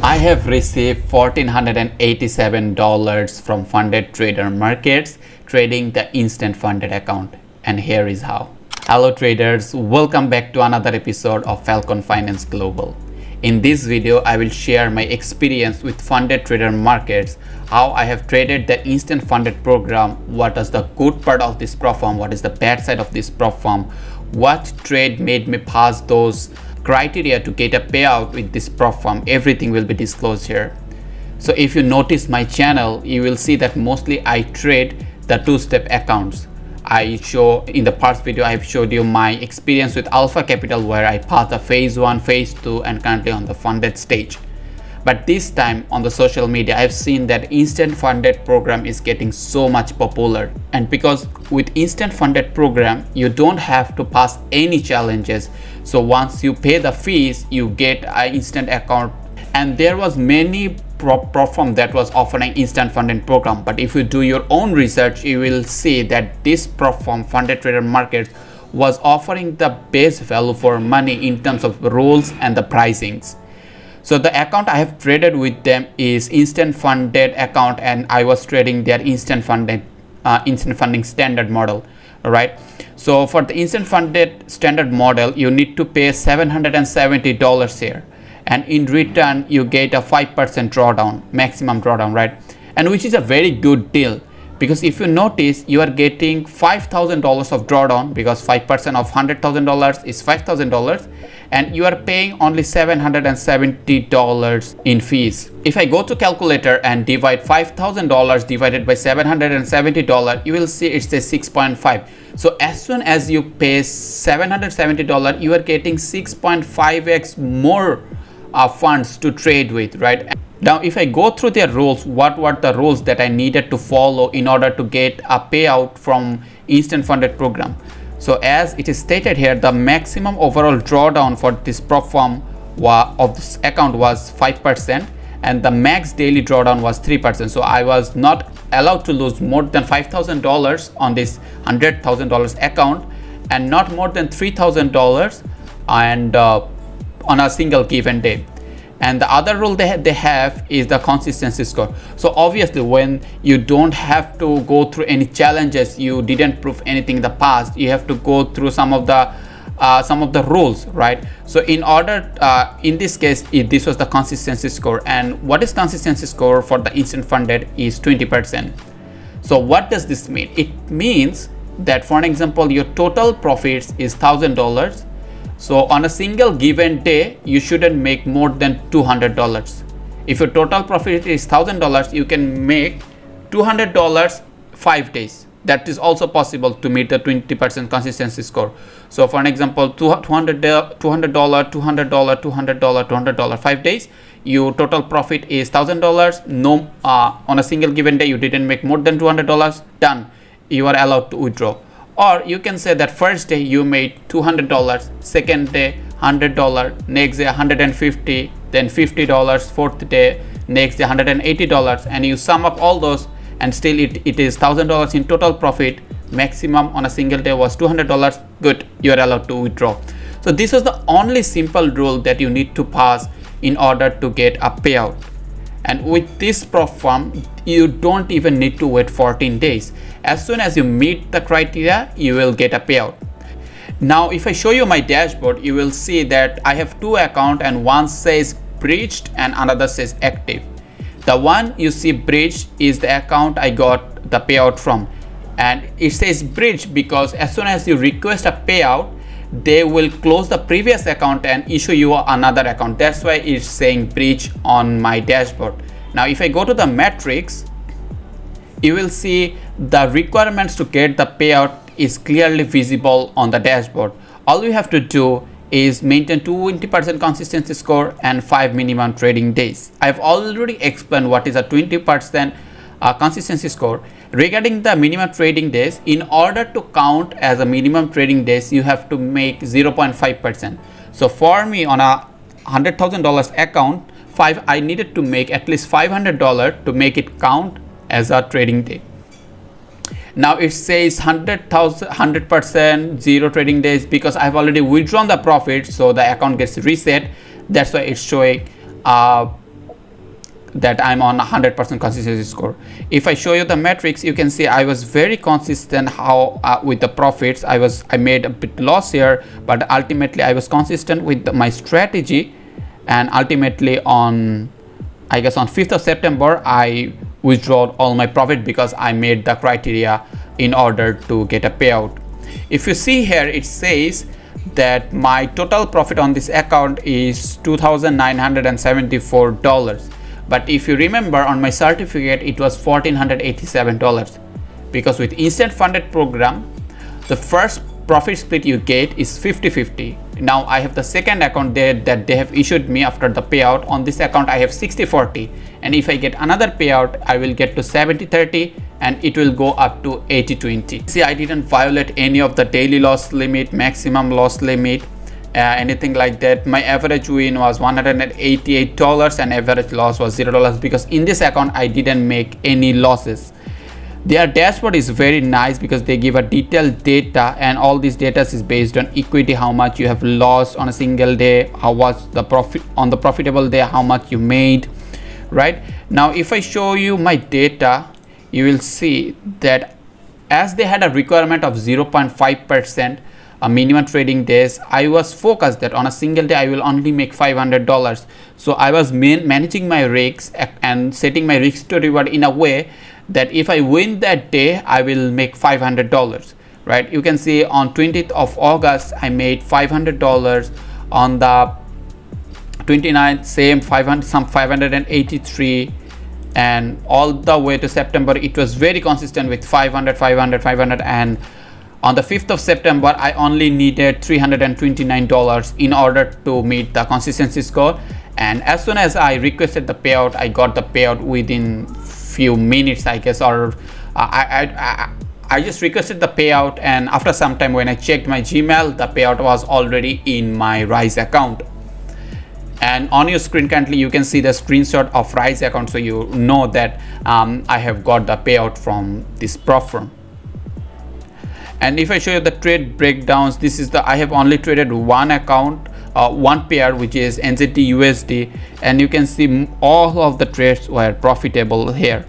I have received $1,487 from funded trader markets trading the instant funded account, and here is how. Hello traders, welcome back to another episode of Falcon Finance Global. In this video, I will share my experience with funded trader markets, how I have traded the instant funded program, what is the good part of this platform, what is the bad side of this platform, what trade made me pass those criteria to get a payout with this platform. Everything will be disclosed here. So if you notice my channel, you will see that mostly I trade the two-step accounts. I show in the past video, I have showed you my experience with Alpha Capital where I passed the phase 1, phase 2 and currently on the funded stage. But this time on the social media, I've seen that instant funded program is getting so much popular. And because with instant funded program, you don't have to pass any challenges. So once you pay the fees, you get an instant account. And there was many platform that was offering instant funded program. But if you do your own research, you will see that this platform, Funded Trader Markets, was offering the best value for money in terms of rules and the pricings. So the account I have traded with them is instant funded account, and I was trading their instant funding standard model. All right. So for the instant funded standard model, you need to pay $770 here, and in return you get a 5% drawdown, maximum drawdown, right? And which is a very good deal, because if you notice, you are getting $5,000 of drawdown, because 5% of $100,000 is $5,000, and you are paying only $770 in fees. If I go to calculator and divide $5,000 divided by $770, you will see it says 6.5. So as soon as you pay $770, you are getting 6.5x more funds to trade with, right? Now if I go through their rules, what were the rules that I needed to follow in order to get a payout from instant funded program? So as it is stated here, the maximum overall drawdown for this platform of this account was 5%, and the max daily drawdown was 3%. So I was not allowed to lose more than $5,000 on this $100,000 account, and not more than $3,000 and on a single given day. And the other rule they have is the consistency score. So obviously when you don't have to go through any challenges, you didn't prove anything in the past, you have to go through some of the rules, right? So in order in this case, this was the consistency score. And what is consistency score for the instant funded is 20%. So what does this mean? It means that, for an example, your total profits is $1,000. So on a single given day, you shouldn't make more than $200. If your total profit is $1,000, you can make $200 5 days. That is also possible to meet the 20% consistency score. So for an example, $200, $200, 5 days, your total profit is $1,000. No, on a single given day, you didn't make more than $200. Done. You are allowed to withdraw. Or you can say that first day you made $200, second day $100, next day $150, then $50, fourth day, next day $180, and you sum up all those, and still it is $1,000 in total profit. Maximum on a single day was $200. Good, you are allowed to withdraw. So this is the only simple rule that you need to pass in order to get a payout. And with this platform, you don't even need to wait 14 days. As soon as you meet the criteria, you will get a payout. Now, if I show you my dashboard, you will see that I have two accounts, and one says breached and another says active. The one you see breached is the account I got the payout from. And it says breached because as soon as you request a payout, they will close the previous account and issue you another account. That's why it's saying breach on my dashboard. Now if I go to the metrics, you will see the requirements to get the payout is clearly visible on the dashboard. All you have to do is maintain 20% consistency score and 5 minimum trading days. I've already explained what is a 20% consistency score. Regarding the minimum trading days, in order to count as a minimum trading days, you have to make 0.5%. So for me, on a $100,000 account, I needed to make at least $500 to make it count as a trading day. Now it says 100% 0 trading days because I've already withdrawn the profit, so the account gets reset. That's why it's showing that I'm on 100% consistency score. If I show you the metrics, you can see I was very consistent how with the profits. I made a bit loss here, but ultimately I was consistent with my strategy, and ultimately on, I guess on 5th of September I withdrew all my profit because I made the criteria in order to get a payout. If you see here, it says that my total profit on this account is $2,974, but if you remember, on my certificate it was $1,487, because with instant funded program the first profit split you get is 50-50. Now I have the second account there that they have issued me after the payout. On this account I have 60-40, and if I get another payout I will get to 70-30, and it will go up to 80-20. See, I didn't violate any of the daily loss limit, maximum loss limit, anything like that. My average win was $188 and average loss was $0, because in this account I didn't make any losses. Their dashboard is very nice because they give a detailed data, and all this data is based on equity, how much you have lost on a single day, how was the profit on the profitable day, how much you made. Right now, if I show you my data, you will see that as they had a requirement of 0.5% minimum trading days, I was focused that on a single day I will only make $500. So I was managing my risks and setting my risk to reward in a way that if I win that day I will make $500. Right, you can see on 20th of August I made $500, on the 29th same 583, and all the way to September it was very consistent with 500, and on the 5th of September I only needed $329 in order to meet the consistency score, and as soon as I requested the payout I got the payout within few minutes, I guess, or I just requested the payout, and after some time when I checked my Gmail the payout was already in my Rise account. And on your screen currently you can see the screenshot of Rise account, so you know that I have got the payout from this prop firm. And if I show you the trade breakdowns, this is I have only traded one account, one pair, which is NZD USD, and you can see all of the trades were profitable here.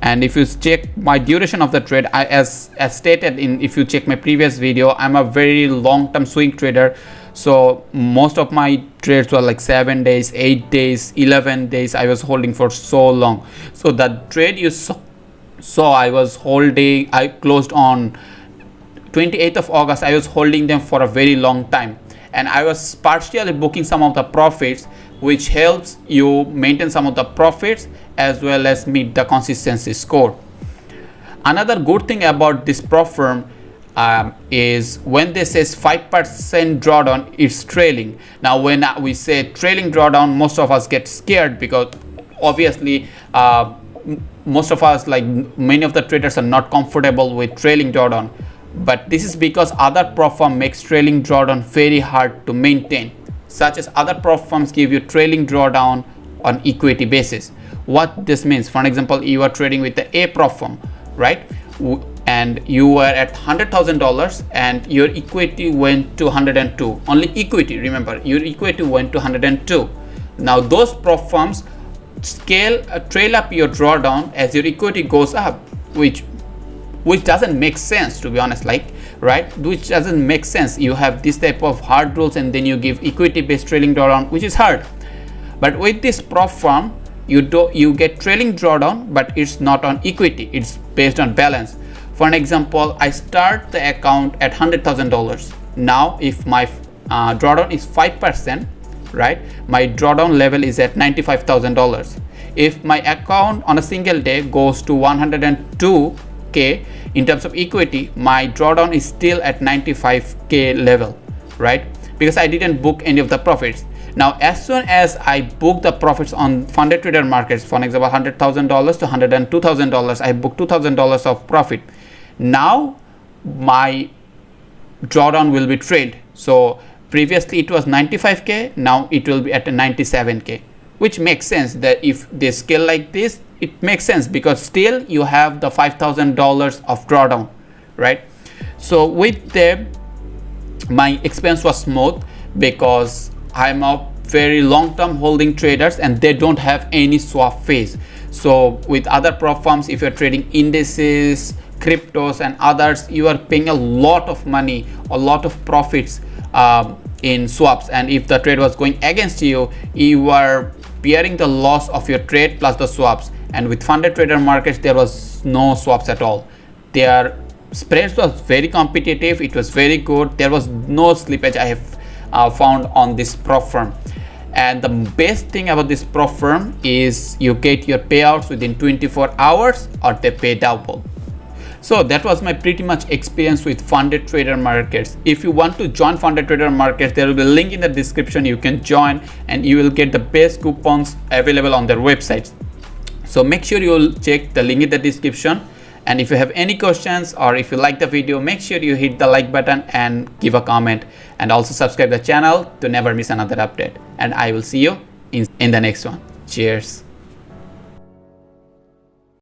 And if you check my duration of the trade, as stated in, if you check my previous video, I'm a very long-term swing trader. So most of my trades were like 7 days, 8 days, 11 days. I was holding for so long. So the trade you saw I was holding, I closed on 28th of August. I was holding them for a very long time, and I was partially booking some of the profits, which helps you maintain some of the profits as well as meet the consistency score. Another good thing about this prop firm is when they says 5% drawdown, it's trailing. Now when we say trailing drawdown, most of us get scared because obviously most of us, like many of the traders, are not comfortable with trailing drawdown, but this is because other prop firm makes trailing drawdown very hard to maintain, such as other prop firms give you trailing drawdown on equity basis. What this means, for example, you are trading with the A prop firm, right, and you were at $100,000 and your equity went to 102, only equity, remember, your equity went to 102. Now those prop firms trail up your drawdown as your equity goes up, which doesn't make sense, to be honest, like, right, which doesn't make sense. You have this type of hard rules and then you give equity based trailing drawdown, which is hard. But with this prop firm, you get trailing drawdown, but it's not on equity, it's based on balance. For an example, I start the account at $100,000. Now if my drawdown is 5%, right, my drawdown level is at $95,000. If my account on a single day goes to 102K in terms of equity, my drawdown is still at 95K level, right, because I didn't book any of the profits. Now as soon as I book the profits on funded trader markets, for example $100,000 to $102,000, I book $2,000 of profit. Now my drawdown will be trailed. So previously it was 95K, now it will be at 97K, which makes sense that if they scale like this, it makes sense because still you have the $5,000 of drawdown, right? So with them, my expense was smooth because I'm a very long-term holding traders, and they don't have any swap fees. So with other prop firms, if you're trading indices, cryptos and others, you are paying a lot of money, a lot of profits in swaps, and if the trade was going against you, you are bearing the loss of your trade plus the swaps. And with funded trader markets, there was no swaps at all. Their spreads was very competitive, it was very good, there was no slippage I have found on this prop firm. And the best thing about this prop firm is you get your payouts within 24 hours or they pay double. So that was my pretty much experience with funded trader markets. If you want to join funded trader markets, there will be a link in the description. You can join and you will get the best coupons available on their websites. So make sure you will check the link in the description. And if you have any questions or if you like the video, make sure you hit the like button and give a comment, and also subscribe the channel to never miss another update. And I will see you in the next one. Cheers.